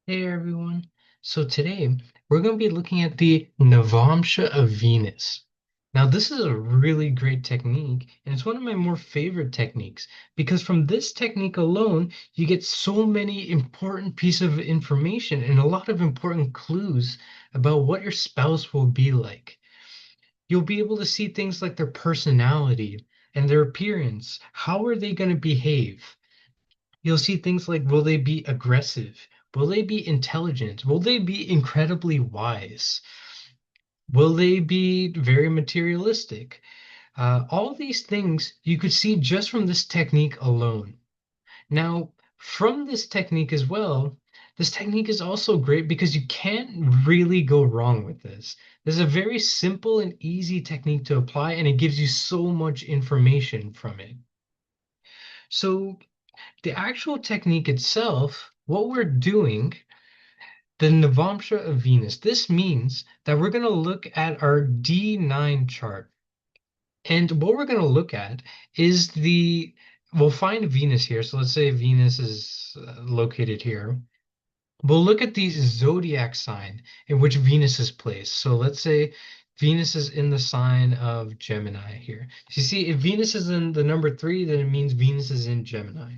Hey everyone. So today we're going to be looking at the Navamsha of Venus. Now, this is a really great technique, and it's one of my more favorite techniques because from this technique alone, you get so many important pieces of information and a lot of important clues about what your spouse will be like. You'll be able to see things like their personality and their appearance. How are they going to behave? You'll see things like, will they be aggressive? Will they be intelligent? Will they be incredibly wise? Will they be very materialistic? All these things you could see just from this technique alone. Now, from this technique as well, this technique is also great because you can't really go wrong with this. This is a very simple and easy technique to apply, and it gives you so much information from it. So the actual technique itself, what we're doing, the Navamsha of Venus, this means that we're going to look at our D9 chart. And what we're going to look at is we'll find Venus here. So let's say Venus is located here. We'll look at the zodiac sign in which Venus is placed. So let's say Venus is in the sign of Gemini here. So you see, if Venus is in the number three, then it means Venus is in Gemini.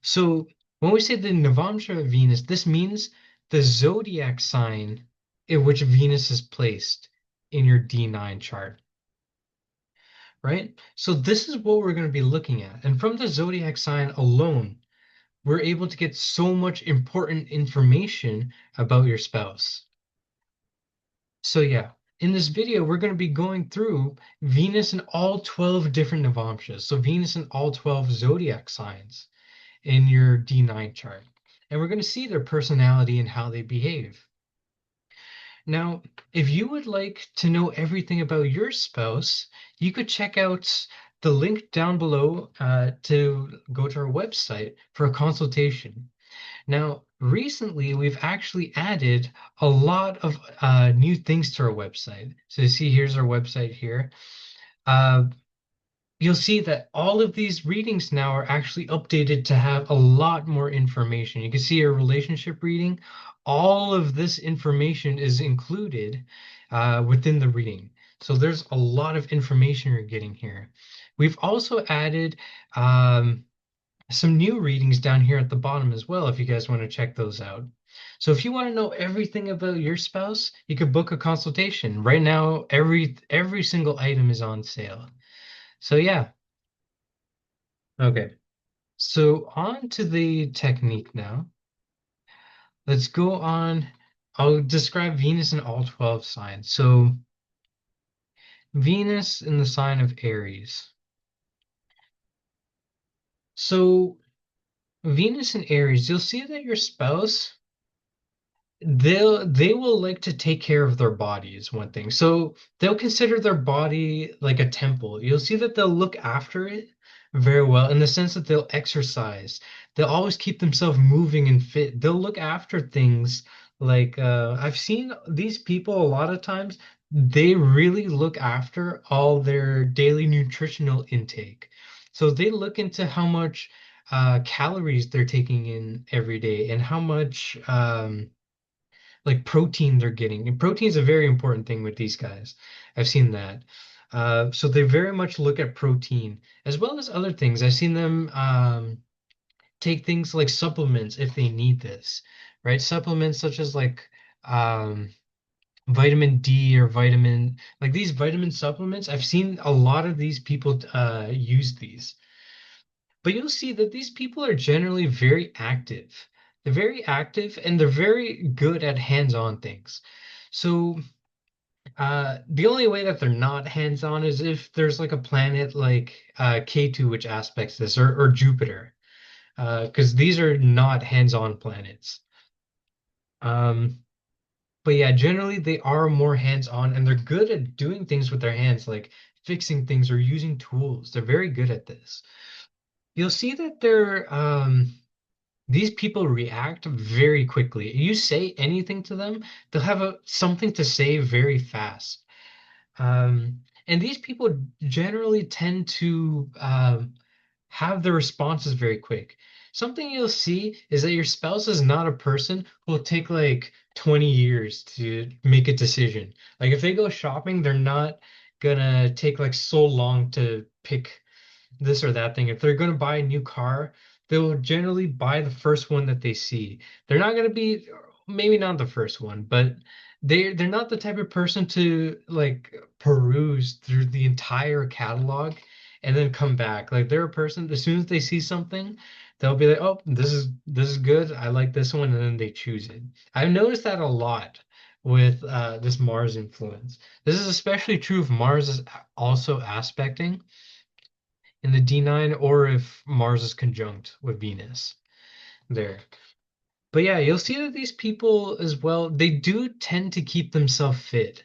So when we say the Navamsha of Venus, this means the zodiac sign in which Venus is placed in your D9 chart, right? So this is what we're going to be looking at. And from the zodiac sign alone, we're able to get so much important information about your spouse. So yeah, in this video, we're going to be going through Venus in all 12 different Navamshas. So Venus in all 12 zodiac signs in your D9 chart. And we're going to see their personality and how they behave. Now, if you would like to know everything about your spouse, you could check out the link down below to go to our website for a consultation. Now, recently, we've actually added a lot of new things to our website. So you see, here's our website here. Uh, you'll see that all of these readings now are actually updated to have a lot more information. You can see a relationship reading. All of this information is included within the reading. So there's a lot of information you're getting here. We've also added some new readings down here at the bottom as well, if you guys want to check those out. So if you want to know everything about your spouse, you could book a consultation. Right now, every single item is on sale. So yeah, okay. So on to the technique now. Let's go on. I'll describe Venus in all 12 signs. So Venus in the sign of Aries. So Venus in Aries, you'll see that your spouse, they will like to take care of their body is one thing. So they'll consider their body like a temple. You'll see that they'll look after it very well in the sense that they'll exercise. They'll always keep themselves moving and fit. They'll look after things like I've seen these people a lot of times, they really look after all their daily nutritional intake. So they look into how much calories they're taking in every day and how much like protein they're getting. And protein is a very important thing with these guys. I've seen that. So they very much look at protein as well as other things. I've seen them take things like supplements if they need this, right? Supplements such as like um, vitamin D or like these vitamin supplements. I've seen a lot of these people use these. But you'll see that these people are generally very active. They're very active and they're very good at hands-on things. So the only way that they're not hands-on is if there's like a planet like K2 which aspects this or Jupiter, because these are not hands-on planets. Um, but yeah, generally they are more hands-on and they're good at doing things with their hands, like fixing things or using tools. They're very good at this. You'll see that these people react very quickly. You say anything to them, they'll have something to say very fast. And these people generally tend to have their responses very quick. something you'll see is that your spouse is not a person who will take like 20 years to make a decision. Like if they go shopping, they're not gonna take like so long to pick this or that thing. If they're going to buy a new car, they'll generally buy the first one that they see. They're not going to be, maybe not the first one, but they're not the type of person to like peruse through the entire catalog and then come back. Like they're a person, as soon as they see something, they'll be like, "Oh, this is good. I like this one," and then they choose it. I've noticed that a lot with this Mars influence. This is especially true if Mars is also aspecting in the D9 or if Mars is conjunct with Venus there. But yeah, you'll see that these people as well, they do tend to keep themselves fit.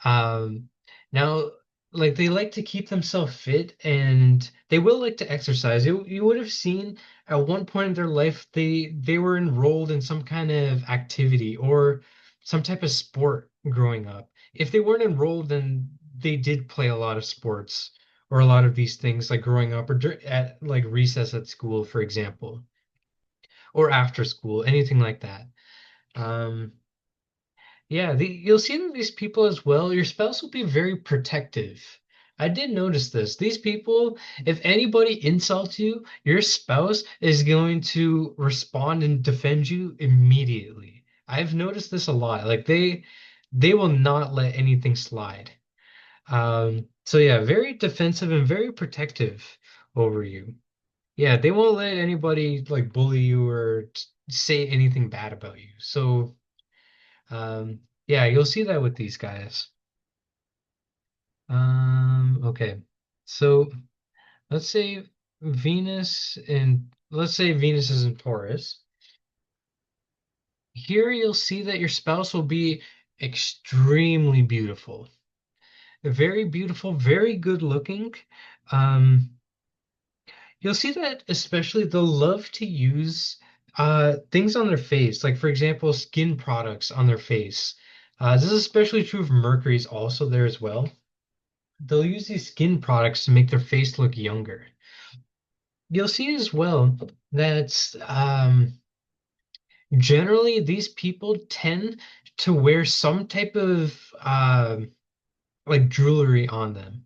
Um, now, like they like to keep themselves fit and they will like to exercise. You would have seen at one point in their life they were enrolled in some kind of activity or some type of sport growing up. If they weren't enrolled, then they did play a lot of sports or a lot of these things like growing up or at like recess at school, for example, or after school, anything like that. Um, yeah, you'll see that these people as well, your spouse will be very protective. I did notice this. These people, if anybody insults you, your spouse is going to respond and defend you immediately. I've noticed this a lot. Like they will not let anything slide. So yeah, very defensive and very protective over you. Yeah, they won't let anybody like bully you or say anything bad about you. So yeah, you'll see that with these guys. Okay. So let's say let's say Venus is in Taurus. Here you'll see that your spouse will be extremely beautiful, very good looking. Um, you'll see that especially they'll love to use things on their face, like for example, skin products on their face. This is especially true of Mercury's also there as well. They'll use these skin products to make their face look younger. You'll see as well that generally these people tend to wear some type of like jewelry on them.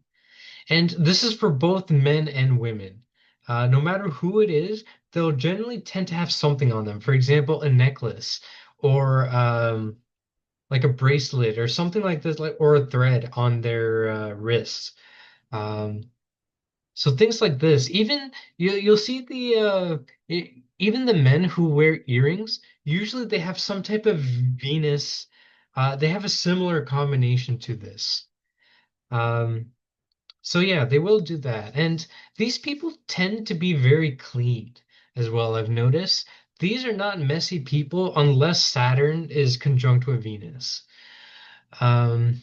And this is for both men and women. No matter who it is, they'll generally tend to have something on them. For example, a necklace or like a bracelet or something like this, like or a thread on their wrists. Um, So things like this, even you'll see even the men who wear earrings, usually they have some type of Venus, they have a similar combination to this. Um, so yeah, they will do that. And these people tend to be very clean as well, I've noticed. These are not messy people unless Saturn is conjunct with Venus. Um,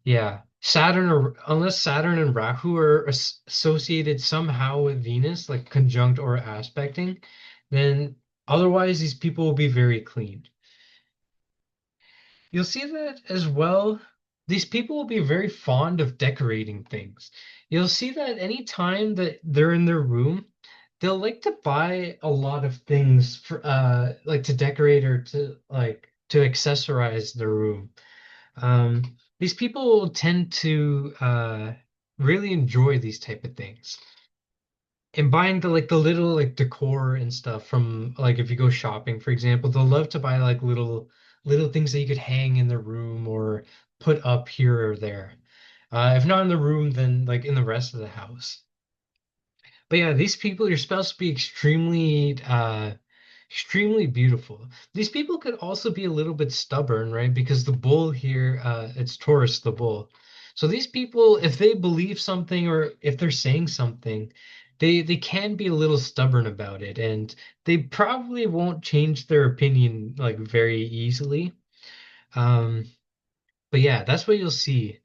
Yeah, Saturn or unless Saturn and Rahu are associated somehow with Venus, like conjunct or aspecting, then otherwise these people will be very clean. You'll see that as well. These people will be very fond of decorating things. You'll see that any time that they're in their room, they'll like to buy a lot of things for like to decorate or to accessorize their room. These people tend to really enjoy these type of things. And buying the little like decor and stuff from like if you go shopping, for example, they'll love to buy like little things that you could hang in the room or put up here or there. If not in the room, then like in the rest of the house. But yeah, these people, you're supposed to be extremely beautiful. These people could also be a little bit stubborn, right? Because the bull here, it's Taurus, the bull. So these people, if they believe something or if they're saying something, they can be a little stubborn about it, and they probably won't change their opinion like very easily. Um, but yeah, that's what you'll see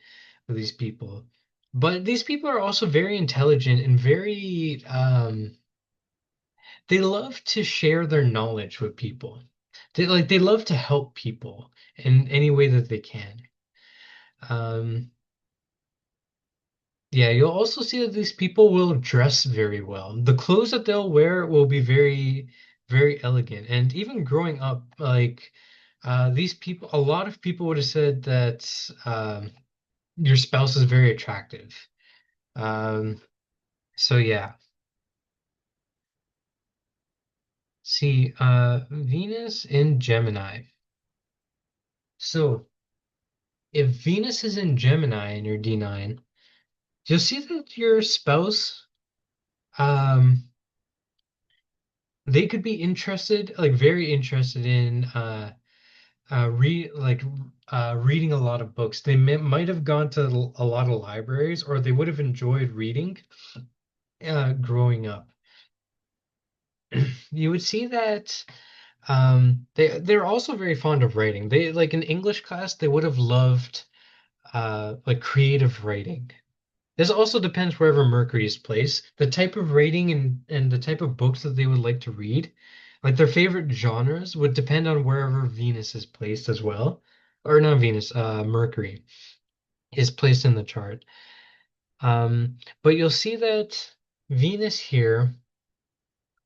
with these people. But these people are also very intelligent and very they love to share their knowledge with people. They love to help people in any way that they can. Um, Yeah, you'll also see that these people will dress very well. The clothes that they'll wear will be very, very elegant. And even growing up, like these people, a lot of people would have said that your spouse is very attractive. Um, so yeah. See, Venus in Gemini. So if Venus is in Gemini in your D9, you'll see that your spouse, um, they could be interested, like very interested in reading a lot of books. They might have gone to a lot of libraries, or they would have enjoyed reading growing up. You would see that they're also very fond of writing. They like in English class, they would have loved like creative writing. This also depends wherever Mercury is placed, the type of rating and the type of books that they would like to read. Like their favorite genres would depend on wherever Venus is placed as well. Or not Venus, Mercury is placed in the chart. But you'll see that Venus here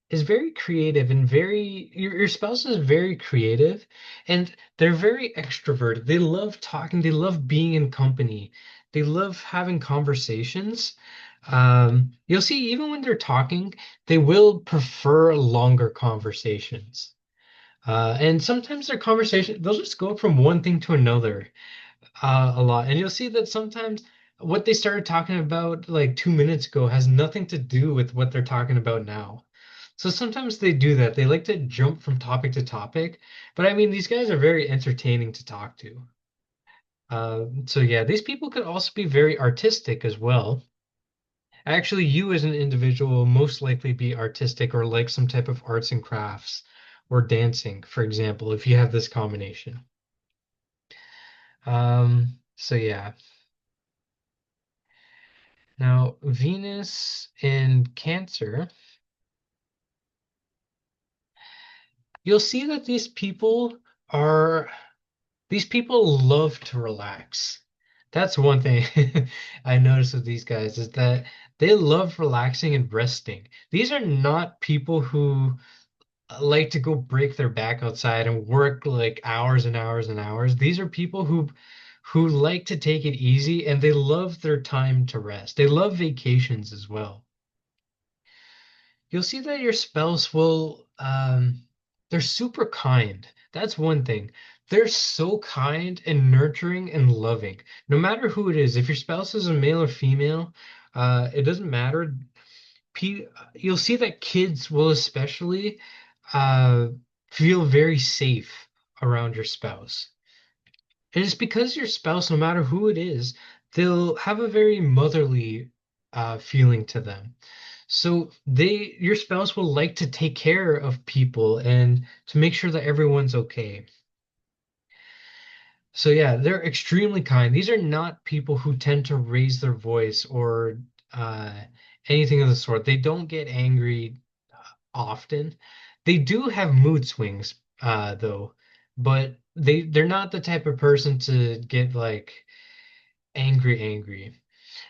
is very creative and your spouse is very creative and they're very extroverted. They love talking, they love being in company, they love having conversations. You'll see even when they're talking, they will prefer longer conversations. And sometimes their conversation, they'll just go from one thing to another a lot. And you'll see that sometimes what they started talking about like 2 minutes ago has nothing to do with what they're talking about now. So sometimes they do that. They like to jump from topic to topic. But I mean, these guys are very entertaining to talk to. So yeah, these people could also be very artistic as well. Actually, you as an individual will most likely be artistic or like some type of arts and crafts or dancing, for example, if you have this combination. So yeah. Now, Venus in Cancer, you'll see that are these people love to relax. That's one thing I noticed with these guys is that they love relaxing and resting. These are not people who like to go break their back outside and work like hours and hours and hours. These are people who like to take it easy and they love their time to rest. They love vacations as well. You'll see that your spouse will they're super kind. That's one thing. They're so kind and nurturing and loving. No matter who it is, if your spouse is a male or female, it doesn't matter. You'll see that kids will especially uh, feel very safe around your spouse. And it's because your spouse, no matter who it is, they'll have a very motherly feeling to them. So your spouse will like to take care of people and to make sure that everyone's okay. So yeah, they're extremely kind. These are not people who tend to raise their voice or uh, anything of the sort. They don't get angry often. They do have mood swings, though, but they're not the type of person to get like angry.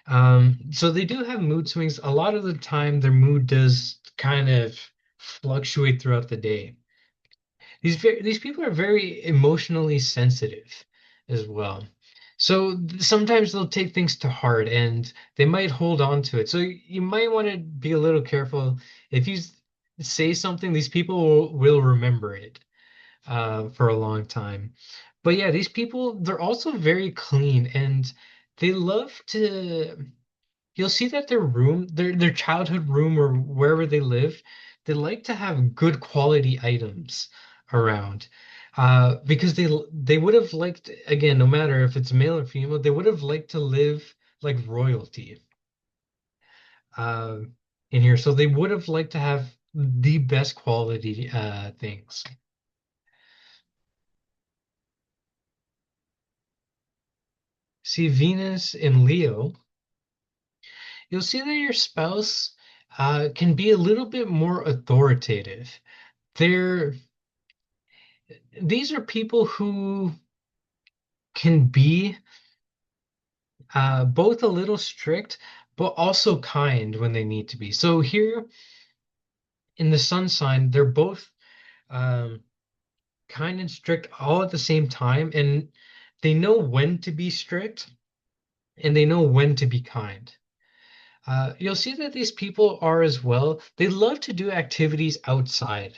So they do have mood swings. A lot of the time, their mood does kind of fluctuate throughout the day. These people are very emotionally sensitive as well. So sometimes they'll take things to heart and they might hold on to it. So you might want to be a little careful. If you say something, these people will remember it for a long time. But yeah, these people, they're also very clean and they love to you'll see that their childhood room or wherever they live, they like to have good quality items around. Because they would have liked, again, no matter if it's male or female, they would have liked to live like royalty uh, in here. So they would have liked to have the best quality things. See Venus in Leo, you'll see that your spouse can be a little bit more authoritative. They're these are people who can be both a little strict, but also kind when they need to be. So here in the sun sign, they're both um, kind and strict all at the same time, and they know when to be strict and they know when to be kind. You'll see that these people are as well. They love to do activities outside.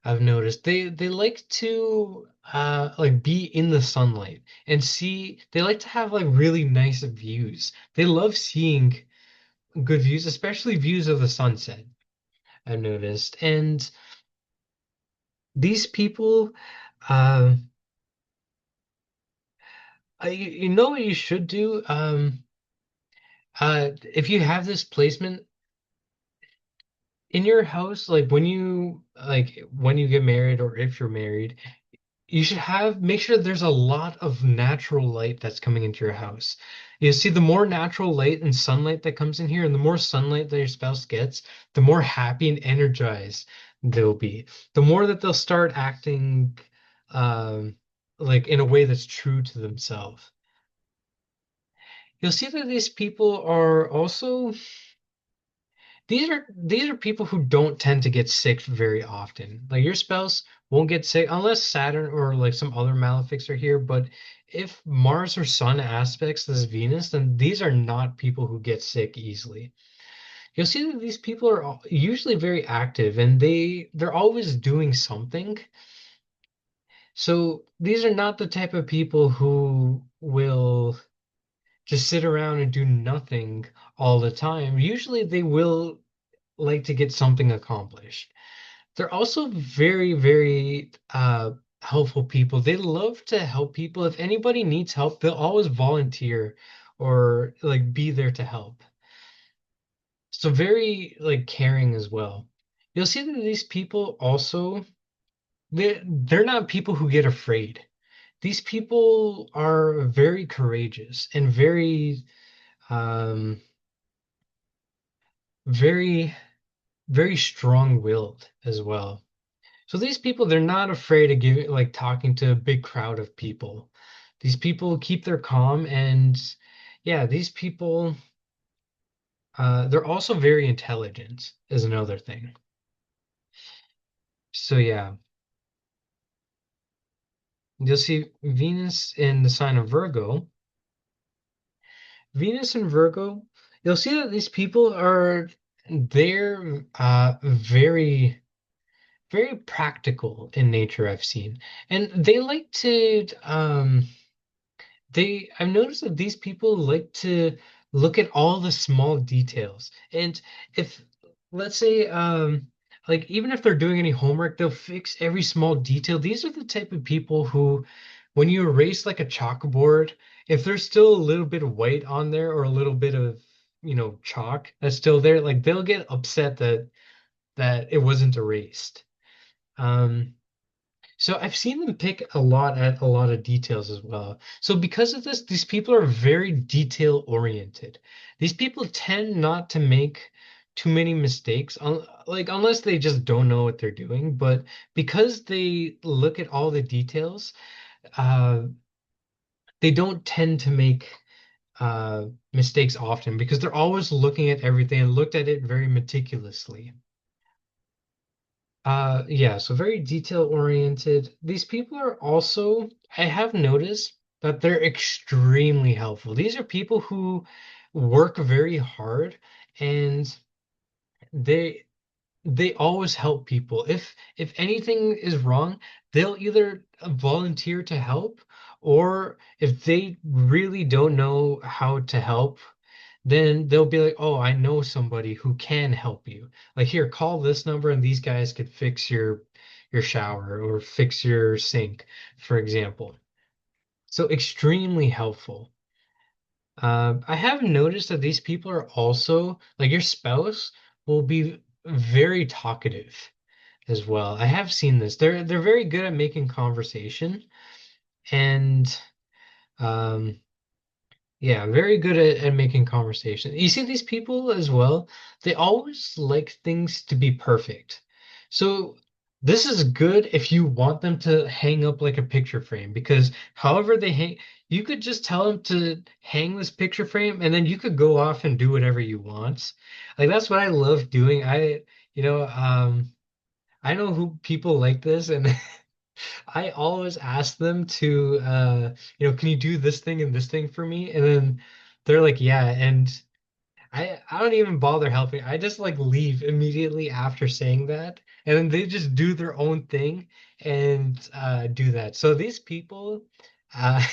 I've noticed they like to like be in the sunlight and see. They like to have like really nice views. They love seeing good views, especially views of the sunset. I've noticed, and these people, uh, you know what you should do. If you have this placement in your house, like when you get married or if you're married, you should have make sure there's a lot of natural light that's coming into your house. You see, the more natural light and sunlight that comes in here, and the more sunlight that your spouse gets, the more happy and energized they'll be. The more that they'll start acting um, like in a way that's true to themselves. You'll see that these people are also these are people who don't tend to get sick very often. Like your spouse won't get sick unless Saturn or like some other malefics are here. But if Mars or Sun aspects this Venus, then these are not people who get sick easily. You'll see that these people are usually very active and they're always doing something. So these are not the type of people who will just sit around and do nothing all the time. Usually they will like to get something accomplished. They're also very, very helpful people. They love to help people. If anybody needs help, they'll always volunteer or like be there to help. So very like caring as well. You'll see that these people also they're not people who get afraid. These people are very courageous and um very very strong-willed as well. So these people, they're not afraid of giving, like talking to a big crowd of people. These people keep their calm, and yeah, these people, they're also very intelligent, is another thing. So yeah, you'll see Venus in the sign of Virgo. Venus and Virgo, you'll see that these people are they're very very practical in nature, I've seen, and they like to I've noticed that these people like to look at all the small details. And if, let's say, like even if they're doing any homework, they'll fix every small detail. These are the type of people who, when you erase like a chalkboard, if there's still a little bit of white on there or a little bit of, chalk that's still there, like they'll get upset that it wasn't erased. Um, so I've seen them pick a lot at a lot of details as well. So because of this, these people are very detail oriented. These people tend not to make too many mistakes, like unless they just don't know what they're doing. But because they look at all the details, uh, they don't tend to make mistakes often because they're always looking at everything and looked at it very meticulously. Yeah, so very detail oriented. These people are also, I have noticed that they're extremely helpful. These are people who work very hard and they they always help people. If anything is wrong, they'll either volunteer to help or if they really don't know how to help, then they'll be like, "Oh, I know somebody who can help you. Like here, call this number and these guys could fix your shower or fix your sink, for example." So extremely helpful. I have noticed that these people are also like your spouse will be very talkative as well. I have seen this. They're very good at making conversation and um yeah, very good at making conversation. You see, these people as well, they always like things to be perfect. So this is good if you want them to hang up like a picture frame because however they hang, you could just tell them to hang this picture frame and then you could go off and do whatever you want. Like that's what I love doing. You know, I know who people like this and I always ask them to, can you do this thing and this thing for me? And then they're like, yeah. And I don't even bother helping. I just like leave immediately after saying that, and then they just do their own thing and do that. So these people, uh,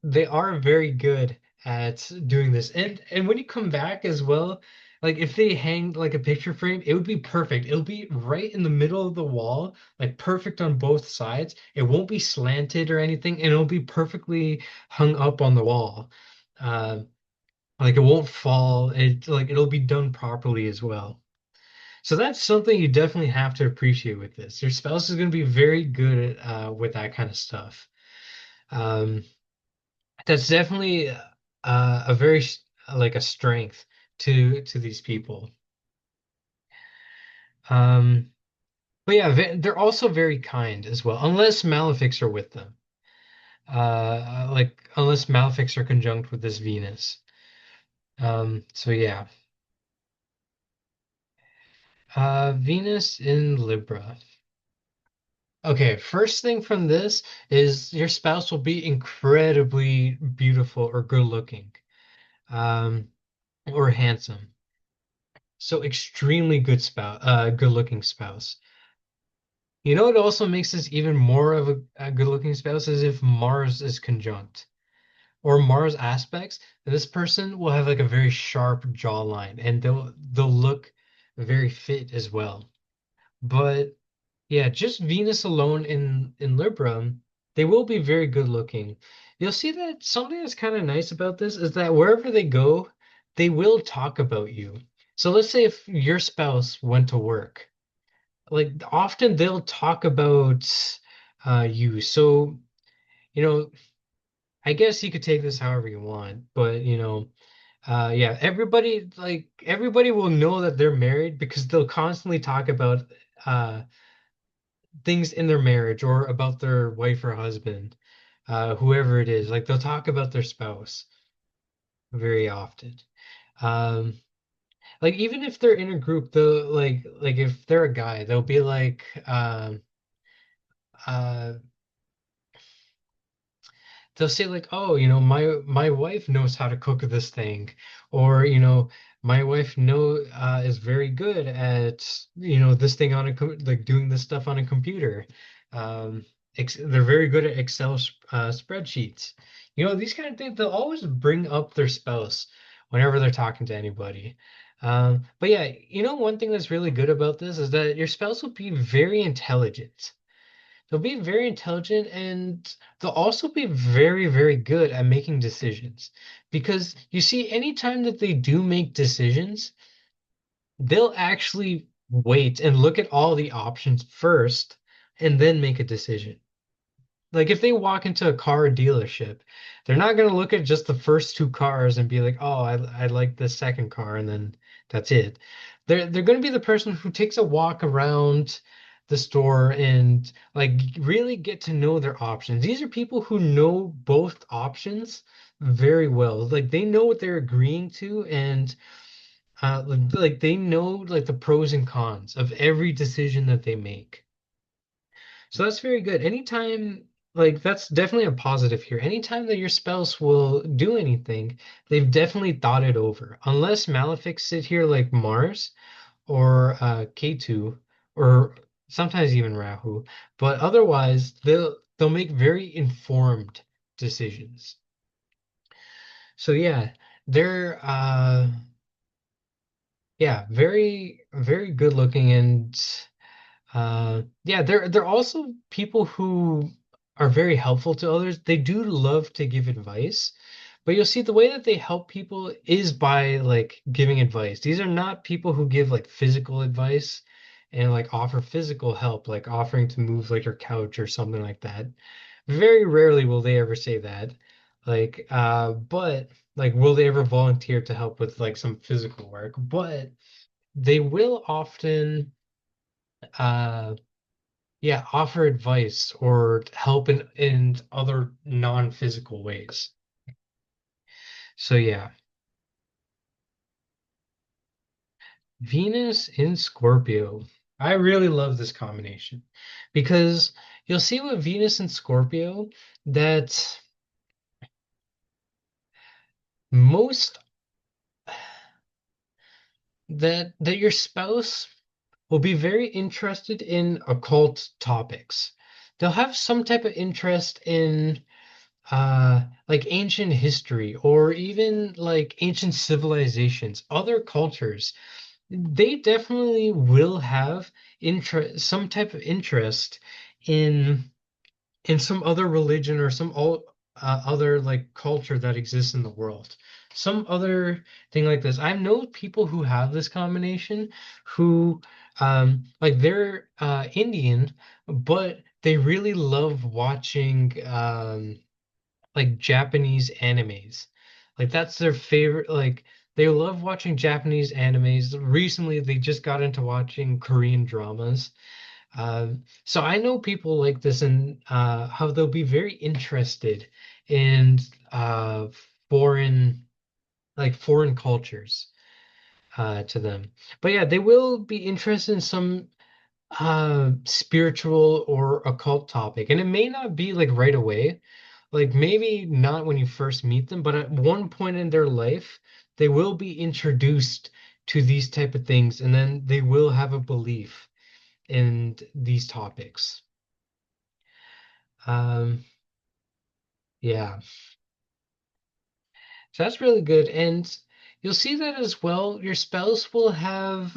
they are very good at doing this. And when you come back as well, like if they hang like a picture frame, it would be perfect. It'll be right in the middle of the wall, like perfect on both sides. It won't be slanted or anything, and it'll be perfectly hung up on the wall. Uh, like it won't fall. It'll be done properly as well. So that's something you definitely have to appreciate with this. Your spouse is going to be very good with that kind of stuff. Um, that's definitely a very like a strength to these people. Um, but yeah, they're also very kind as well, unless malefics are with them. Like unless malefics are conjunct with this Venus. So yeah, Venus in Libra. Okay, first thing from this is your spouse will be incredibly beautiful or good looking, um, or handsome. So extremely good looking spouse. You know what also makes this even more of a good looking spouse is if Mars is conjunct or Mars aspects, this person will have like a very sharp jawline and they'll look very fit as well. But yeah, just Venus alone in Libra, they will be very good looking. You'll see that something that's kind of nice about this is that wherever they go, they will talk about you. So let's say if your spouse went to work, like often they'll talk about you. So, you know, I guess you could take this however you want, but yeah, everybody will know that they're married because they'll constantly talk about uh things in their marriage or about their wife or husband, whoever it is. Like they'll talk about their spouse very often. Um, like even if they're in a group, they'll like if they're a guy, they'll be like, uh, they'll say like, oh, my wife knows how to cook this thing, or my wife is very good at this thing on like doing this stuff on a computer. They're very good at Excel spreadsheets. These kind of things. They'll always bring up their spouse whenever they're talking to anybody. But yeah, one thing that's really good about this is that your spouse will be very intelligent. They'll be very intelligent and they'll also be very, very good at making decisions. Because you see, anytime that they do make decisions, they'll actually wait and look at all the options first and then make a decision. Like if they walk into a car dealership, they're not going to look at just the first two cars and be like, "Oh, I like the second car," and then that's it. They're going to be the person who takes a walk around the store and like really get to know their options. These are people who know both options very well. Like they know what they're agreeing to and like they know like the pros and cons of every decision that they make. So that's very good. Anytime, like, that's definitely a positive here. Anytime that your spouse will do anything, they've definitely thought it over. Unless malefics sit here like Mars or K2 or sometimes even Rahu, but otherwise they'll make very informed decisions. So yeah, they're yeah, very very good looking and yeah, they're also people who are very helpful to others. They do love to give advice, but you'll see the way that they help people is by like giving advice. These are not people who give like physical advice and like offer physical help, like offering to move like your couch or something like that. Very rarely will they ever say that. But like will they ever volunteer to help with like some physical work? But they will often uh yeah, offer advice or help in other non-physical ways. So yeah, Venus in Scorpio. I really love this combination because you'll see with Venus and Scorpio that most that your spouse will be very interested in occult topics. They'll have some type of interest in like ancient history or even like ancient civilizations, other cultures. They definitely will have interest, some type of interest in some other religion or some other like culture that exists in the world. Some other thing like this. I know people who have this combination who like they're Indian, but they really love watching like Japanese animes. Like that's their favorite, like they love watching Japanese animes. Recently they just got into watching Korean dramas. So I know people like this and how they'll be very interested in foreign foreign cultures to them. But yeah, they will be interested in some spiritual or occult topic, and it may not be like right away, like maybe not when you first meet them, but at one point in their life, they will be introduced to these type of things, and then they will have a belief in these topics. Um, yeah, so that's really good. And you'll see that as well. Your spouse will have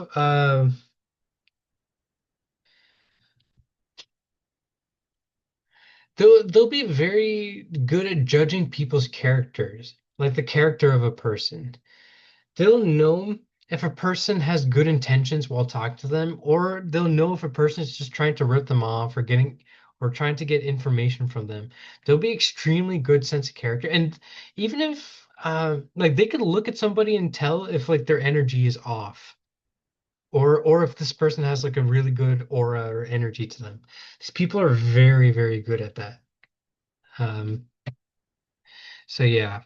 they'll be very good at judging people's characters, like the character of a person. They'll know if a person has good intentions while talking to them, or they'll know if a person is just trying to rip them off or getting or trying to get information from them. They'll be extremely good sense of character. And even if like they could look at somebody and tell if like their energy is off. Or if this person has like a really good aura or energy to them. These people are very, very good at that. Um, so yeah.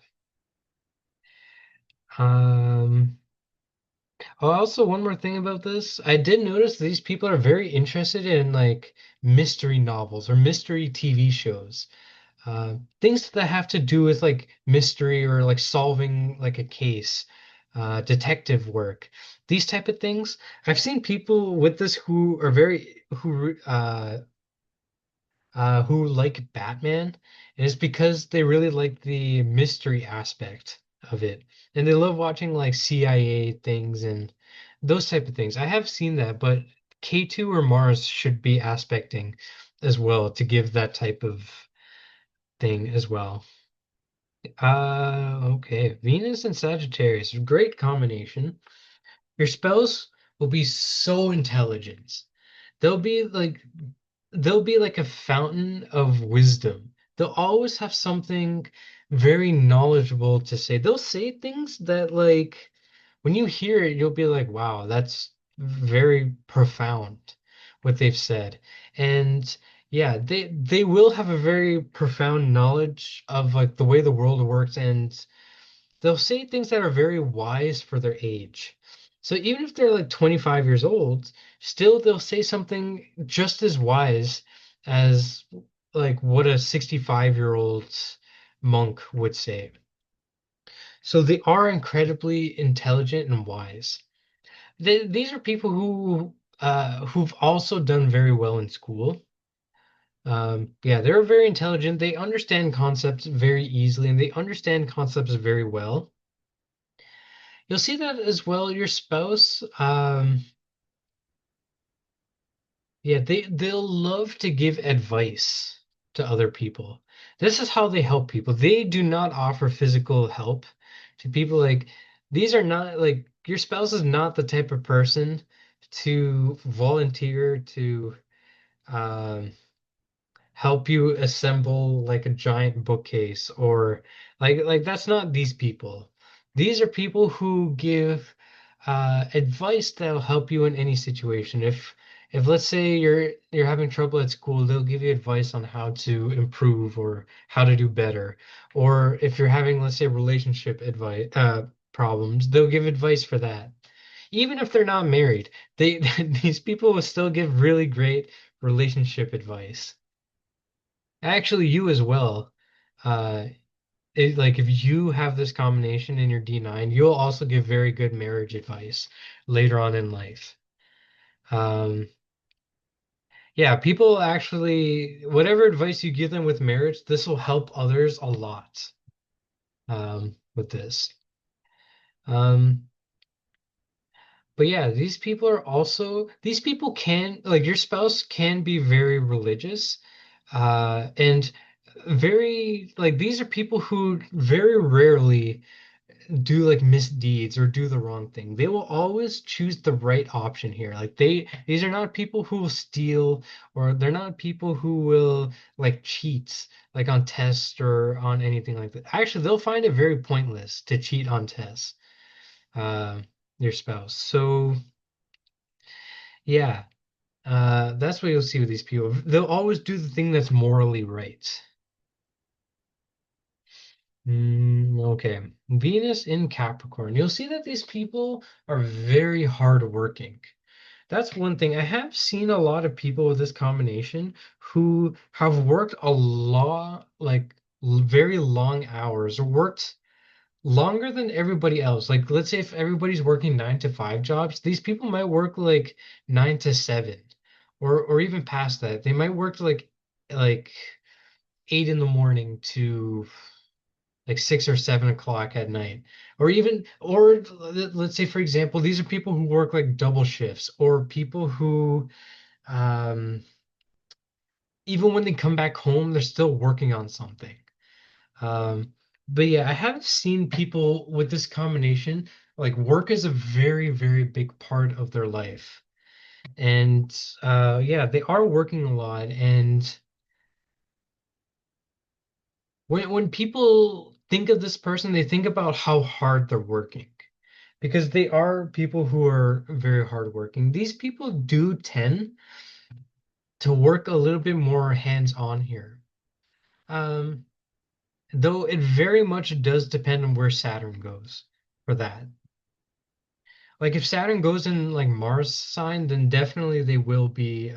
Um, Oh, also, one more thing about this. I did notice these people are very interested in like mystery novels or mystery TV shows. Things that have to do with like mystery or like solving like a case, detective work, these type of things. I've seen people with this who are very who like Batman, and it's because they really like the mystery aspect of it. And they love watching like CIA things and those type of things. I have seen that, but K2 or Mars should be aspecting as well to give that type of thing as well. Okay. Venus and Sagittarius, great combination. Your spouse will be so intelligent. They'll be like they'll be like a fountain of wisdom. They'll always have something very knowledgeable to say. They'll say things that like when you hear it, you'll be like, wow, that's very profound what they've said. And yeah, they will have a very profound knowledge of like the way the world works, and they'll say things that are very wise for their age. So even if they're like 25 years old, still they'll say something just as wise as like what a 65-year-old monk would say. So they are incredibly intelligent and wise. These are people who've also done very well in school. Yeah, they're very intelligent. They understand concepts very easily and they understand concepts very well. You'll see that as well. Your spouse, yeah, they'll love to give advice to other people. This is how they help people. They do not offer physical help to people. Like these are not like your spouse is not the type of person to volunteer to um, help you assemble like a giant bookcase or like that's not these people. These are people who give advice that'll help you in any situation. if let's say you're having trouble at school, they'll give you advice on how to improve or how to do better. Or if you're having, let's say, relationship advice problems, they'll give advice for that. Even if they're not married, they these people will still give really great relationship advice. Actually, you as well. Uh, like if you have this combination in your D9, you'll also give very good marriage advice later on in life. Um, yeah, people actually, whatever advice you give them with marriage, this will help others a lot with this. Um, but yeah, these people can, like your spouse can be very religious, and very, like these are people who very rarely do like misdeeds or do the wrong thing. They will always choose the right option here. Like these are not people who will steal, or they're not people who will like cheat like on tests or on anything like that. Actually, they'll find it very pointless to cheat on tests, uh, your spouse. So yeah, that's what you'll see with these people. They'll always do the thing that's morally right. Okay. Venus in Capricorn. You'll see that these people are very hardworking. That's one thing. I have seen a lot of people with this combination who have worked a lot, like very long hours, or worked longer than everybody else. Like, let's say if everybody's working 9 to 5 jobs, these people might work like 9 to 7, or even past that. They might work like 8 in the morning to like 6 or 7 o'clock at night, or even, or let's say, for example, these are people who work like double shifts, or people who, um, even when they come back home, they're still working on something. Um, but yeah, I have seen people with this combination, like work is a very, very big part of their life. And yeah, they are working a lot. And when people think of this person, they think about how hard they're working, because they are people who are very hardworking. These people do tend to work a little bit more hands-on here. Um, though it very much does depend on where Saturn goes for that. Like if Saturn goes in like Mars sign, then definitely they will be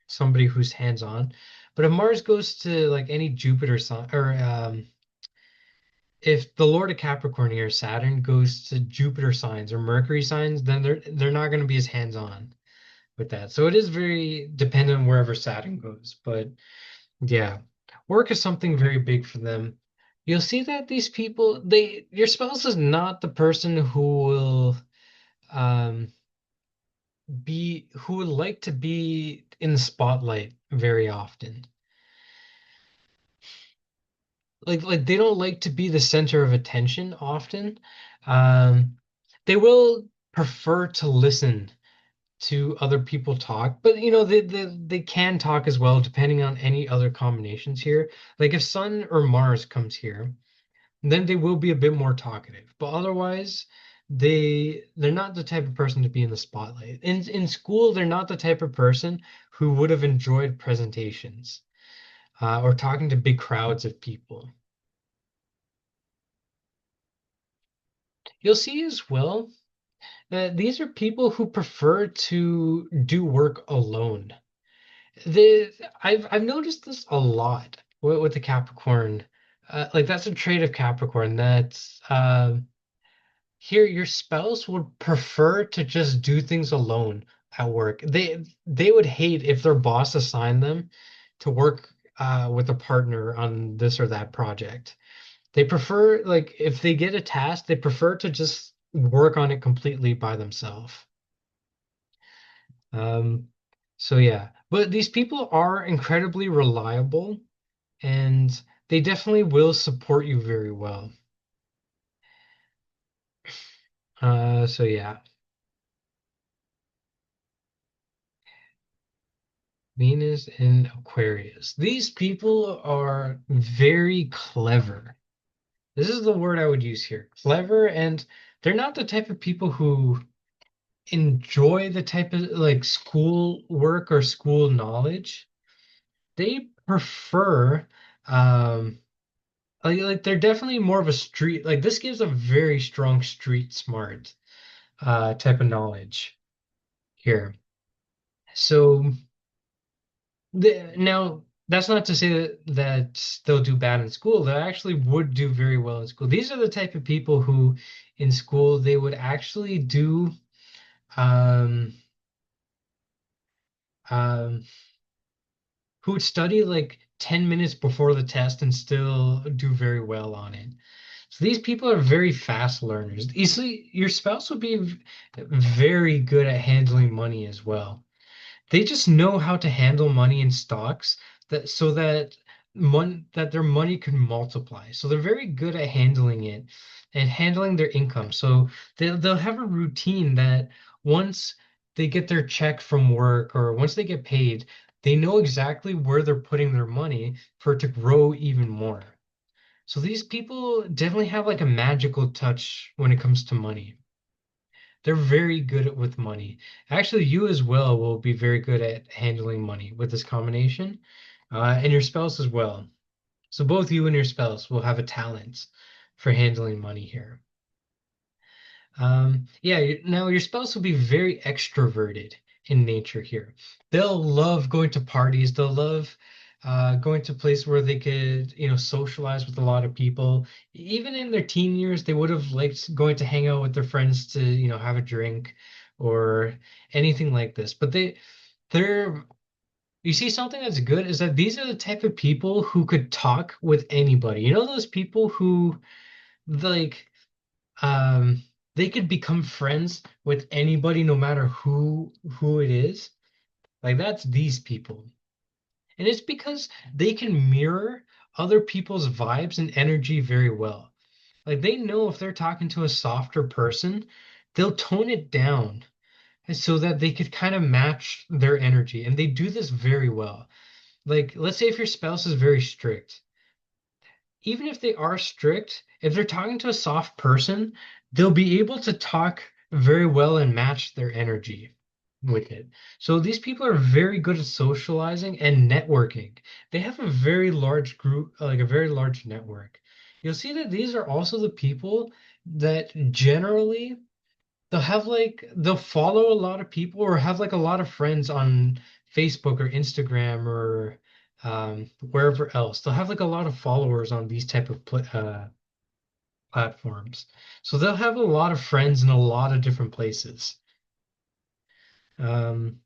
somebody who's hands-on. But if Mars goes to like any Jupiter sign, or if the Lord of Capricorn here, Saturn, goes to Jupiter signs or Mercury signs, then they're not going to be as hands-on with that. So it is very dependent on wherever Saturn goes. But yeah, work is something very big for them. You'll see that these people, your spouse is not the person who will um, who would like to be in the spotlight very often. Like they don't like to be the center of attention often. Um, they will prefer to listen to other people talk, but you know they can talk as well depending on any other combinations here. Like if Sun or Mars comes here, then they will be a bit more talkative. But otherwise, they're not the type of person to be in the spotlight. In school, they're not the type of person who would have enjoyed presentations or talking to big crowds of people. You'll see as well that these are people who prefer to do work alone. The I've noticed this a lot with the Capricorn. Like that's a trait of Capricorn that's here your spouse would prefer to just do things alone at work. They would hate if their boss assigned them to work with a partner on this or that project. They prefer, like if they get a task, they prefer to just work on it completely by themselves. Um, so yeah, but these people are incredibly reliable, and they definitely will support you very well. So yeah, Venus in Aquarius. These people are very clever. This is the word I would use here. Clever, and they're not the type of people who enjoy the type of like school work or school knowledge. They prefer um like they're definitely more of a street, like this gives a very strong street smart type of knowledge here. So now that's not to say that they'll do bad in school. They actually would do very well in school. These are the type of people who in school they would actually do um um who would study like 10 minutes before the test and still do very well on it. So these people are very fast learners. Easily, your spouse would be very good at handling money as well. They just know how to handle money in stocks that so that their money can multiply. So they're very good at handling it and handling their income. So they'll have a routine that once they get their check from work or once they get paid, they know exactly where they're putting their money for it to grow even more. So these people definitely have like a magical touch when it comes to money. They're very good with money. Actually, you as well will be very good at handling money with this combination, and your spouse as well. So both you and your spouse will have a talent for handling money here. Yeah, now your spouse will be very extroverted in nature here. They'll love going to parties. They'll love going to places where they could, socialize with a lot of people. Even in their teen years, they would have liked going to hang out with their friends to, have a drink or anything like this. But they're, you see, something that's good is that these are the type of people who could talk with anybody. You know, those people who like um they could become friends with anybody no matter who it is. Like that's these people, and it's because they can mirror other people's vibes and energy very well. Like they know if they're talking to a softer person, they'll tone it down so that they could kind of match their energy, and they do this very well. Like let's say if your spouse is very strict, even if they are strict, if they're talking to a soft person, they'll be able to talk very well and match their energy with it. So these people are very good at socializing and networking. They have a very large group, like a very large network. You'll see that these are also the people that generally they'll follow a lot of people or have like a lot of friends on Facebook or Instagram or wherever else. They'll have like a lot of followers on these type of platforms. So they'll have a lot of friends in a lot of different places. Um,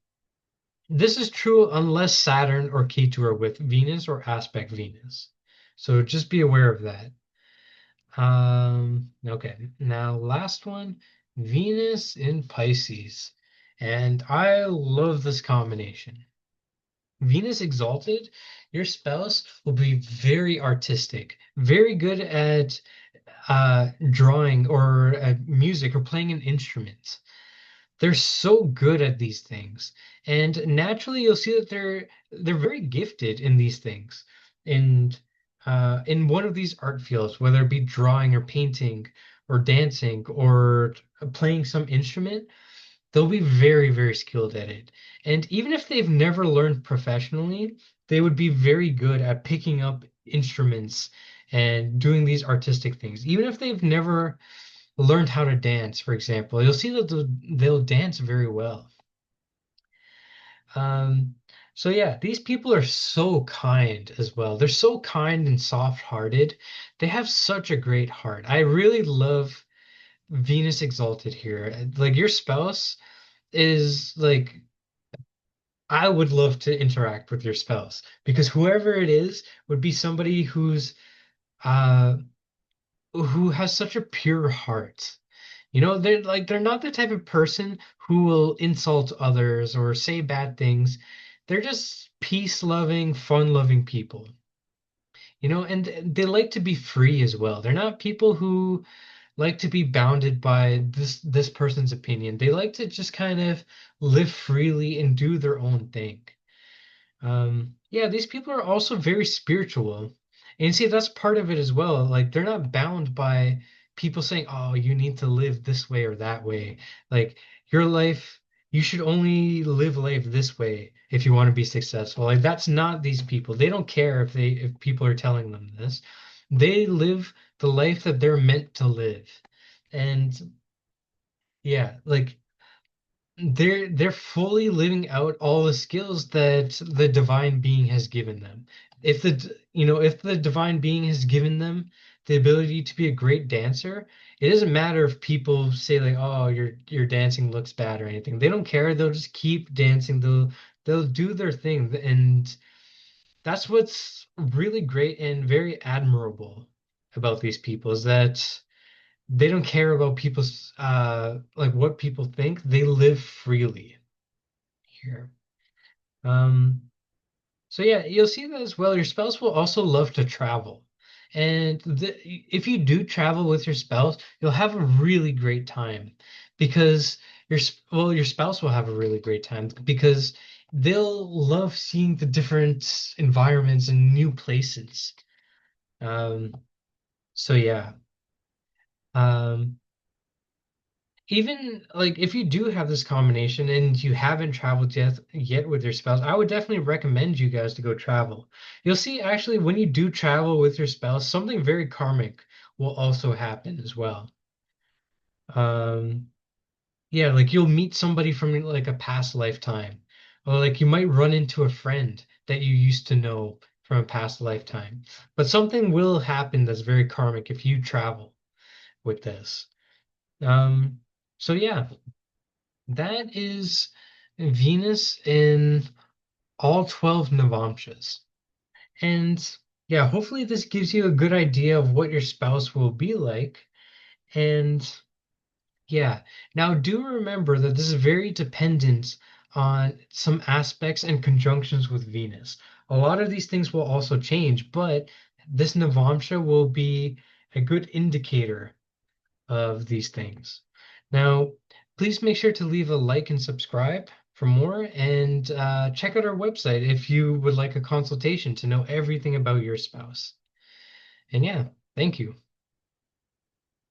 this is true unless Saturn or Ketu are with Venus or aspect Venus. So just be aware of that. Okay, now last one, Venus in Pisces. And I love this combination. Venus exalted, your spouse will be very artistic, very good at drawing or music or playing an instrument. They're so good at these things, and naturally you'll see that they're very gifted in these things. And in one of these art fields, whether it be drawing or painting or dancing or playing some instrument, they'll be very, very skilled at it. And even if they've never learned professionally, they would be very good at picking up instruments and doing these artistic things. Even if they've never learned how to dance, for example, you'll see that they'll dance very well. Um, so yeah, these people are so kind as well. They're so kind and soft-hearted. They have such a great heart. I really love Venus exalted here. Like your spouse is like I would love to interact with your spouse because whoever it is would be somebody uh who has such a pure heart. They're not the type of person who will insult others or say bad things. They're just peace-loving, fun-loving people. And they like to be free as well. They're not people who like to be bounded by this person's opinion. They like to just kind of live freely and do their own thing. Yeah, these people are also very spiritual. And see, that's part of it as well. Like they're not bound by people saying, "Oh, you need to live this way or that way." Like your life, you should only live life this way if you want to be successful. Like that's not these people. They don't care if people are telling them this. They live the life that they're meant to live. And yeah, like they're fully living out all the skills that the divine being has given them. If the divine being has given them the ability to be a great dancer, it doesn't matter if people say like, "Oh, your dancing looks bad" or anything. They don't care. They'll just keep dancing. They'll do their thing, and that's what's really great and very admirable about these people is that they don't care about people's like what people think. They live freely here. Um, so yeah, you'll see that as well. Your spouse will also love to travel. And if you do travel with your spouse, you'll have a really great time because your spouse will have a really great time because they'll love seeing the different environments and new places. Um, so yeah. Um, Even like if you do have this combination and you haven't traveled yet with your spouse, I would definitely recommend you guys to go travel. You'll see actually when you do travel with your spouse, something very karmic will also happen as well. Um, yeah, like you'll meet somebody from like a past lifetime, or like you might run into a friend that you used to know from a past lifetime. But something will happen that's very karmic if you travel with this. Um, so yeah. That is Venus in all 12 Navamshas. And yeah, hopefully this gives you a good idea of what your spouse will be like. And yeah, now do remember that this is very dependent on some aspects and conjunctions with Venus. A lot of these things will also change, but this Navamsha will be a good indicator of these things. Now, please make sure to leave a like and subscribe for more, and check out our website if you would like a consultation to know everything about your spouse. And yeah, thank you.